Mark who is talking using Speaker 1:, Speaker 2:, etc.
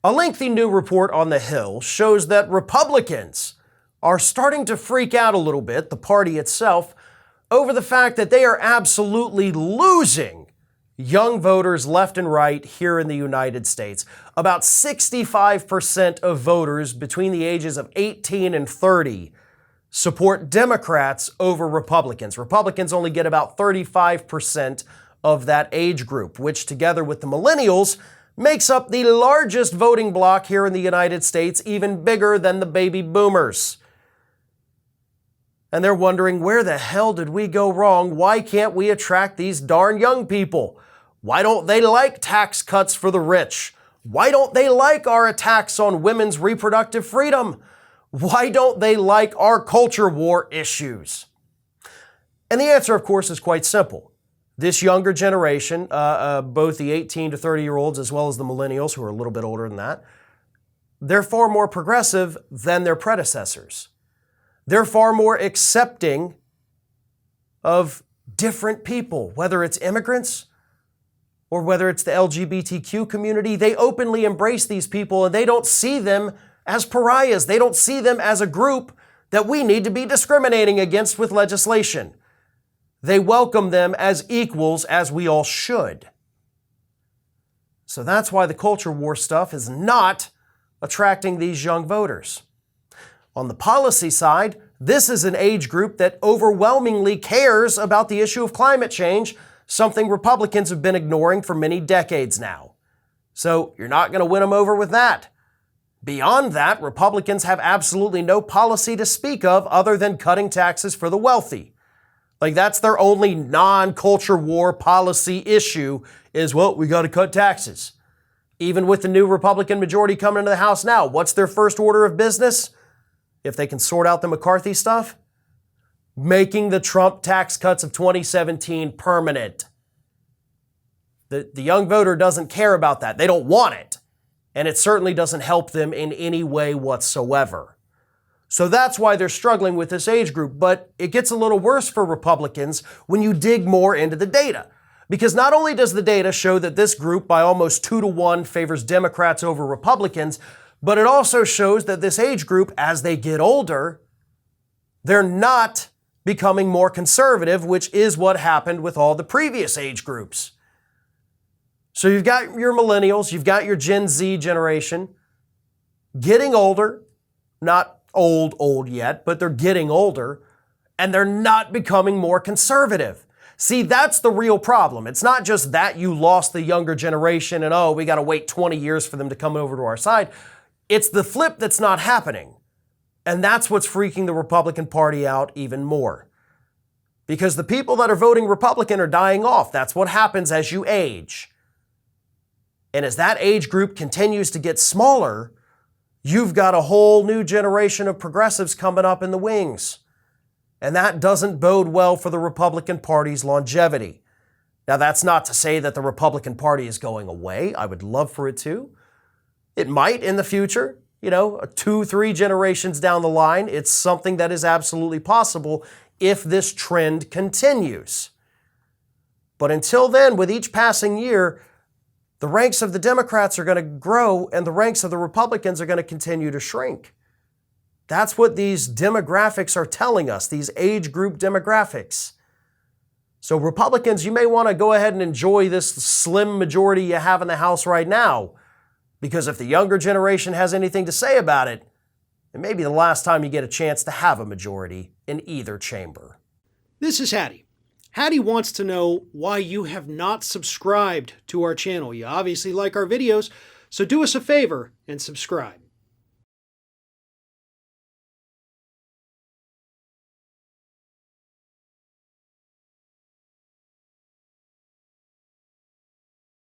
Speaker 1: A lengthy new report on the Hill shows that Republicans are starting to freak out a little bit, the party itself, over the fact that they are absolutely losing young voters left and right here in the United States. About 65% of voters between the ages of 18 and 30 support Democrats over Republicans. Republicans only get about 35% of that age group, which together with the millennials makes up the largest voting bloc here in the United States, even bigger than the baby boomers. And they're wondering, where the hell did we go wrong? Why can't we attract these darn young people? Why don't they like tax cuts for the rich? Why don't they like our attacks on women's reproductive freedom? Why don't they like our culture war issues? And the answer, of course, is quite simple. This younger generation, both the 18 to 30-year-olds as well as the millennials, who are a little bit older than that, they're far more progressive than their predecessors. They're far more accepting of different people, whether it's immigrants or whether it's the LGBTQ community. They openly embrace these people and they don't see them as pariahs. They don't see them as a group that we need to be discriminating against with legislation. They welcome them as equals, as we all should. So that's why the culture war stuff is not attracting these young voters. On the policy side, this is an age group that overwhelmingly cares about the issue of climate change, something Republicans have been ignoring for many decades now. So you're not going to win them over with that. Beyond that, Republicans have absolutely no policy to speak of other than cutting taxes for the wealthy. Like, that's their only non-culture war policy issue is, well, we got to cut taxes. Even with the new Republican majority coming into the House now, what's their first order of business? If they can sort out the McCarthy stuff, making the Trump tax cuts of 2017 permanent. The young voter doesn't care about that. They don't want it. And it certainly doesn't help them in any way whatsoever. So that's why they're struggling with this age group. But it gets a little worse for Republicans when you dig more into the data. Because not only does the data show that this group by almost 2-to-1 favors Democrats over Republicans, but it also shows that this age group, as they get older, they're not becoming more conservative, which is what happened with all the previous age groups. So you've got your millennials, you've got your Gen Z generation getting older, not old yet, but they're getting older, and they're not becoming more conservative. See, that's the real problem. It's not just that you lost the younger generation and, oh, we got to wait 20 years for them to come over to our side. It's the flip that's not happening. And that's what's freaking the Republican Party out even more. Because the people that are voting Republican are dying off. That's what happens as you age. And as that age group continues to get smaller, you've got a whole new generation of progressives coming up in the wings. And that doesn't bode well for the Republican Party's longevity. Now, that's not to say that the Republican Party is going away. I would love for it to. It might in the future, 2-3 generations down the line. It's something that is absolutely possible if this trend continues. But until then, with each passing year, the ranks of the Democrats are going to grow and the ranks of the Republicans are going to continue to shrink. That's what these demographics are telling us, these age group demographics. So Republicans, you may want to go ahead and enjoy this slim majority you have in the House right now, because if the younger generation has anything to say about it, it may be the last time you get a chance to have a majority in either chamber.
Speaker 2: This is Hattie. Hattie wants to know why you have not subscribed to our channel. You obviously like our videos, so do us a favor and subscribe.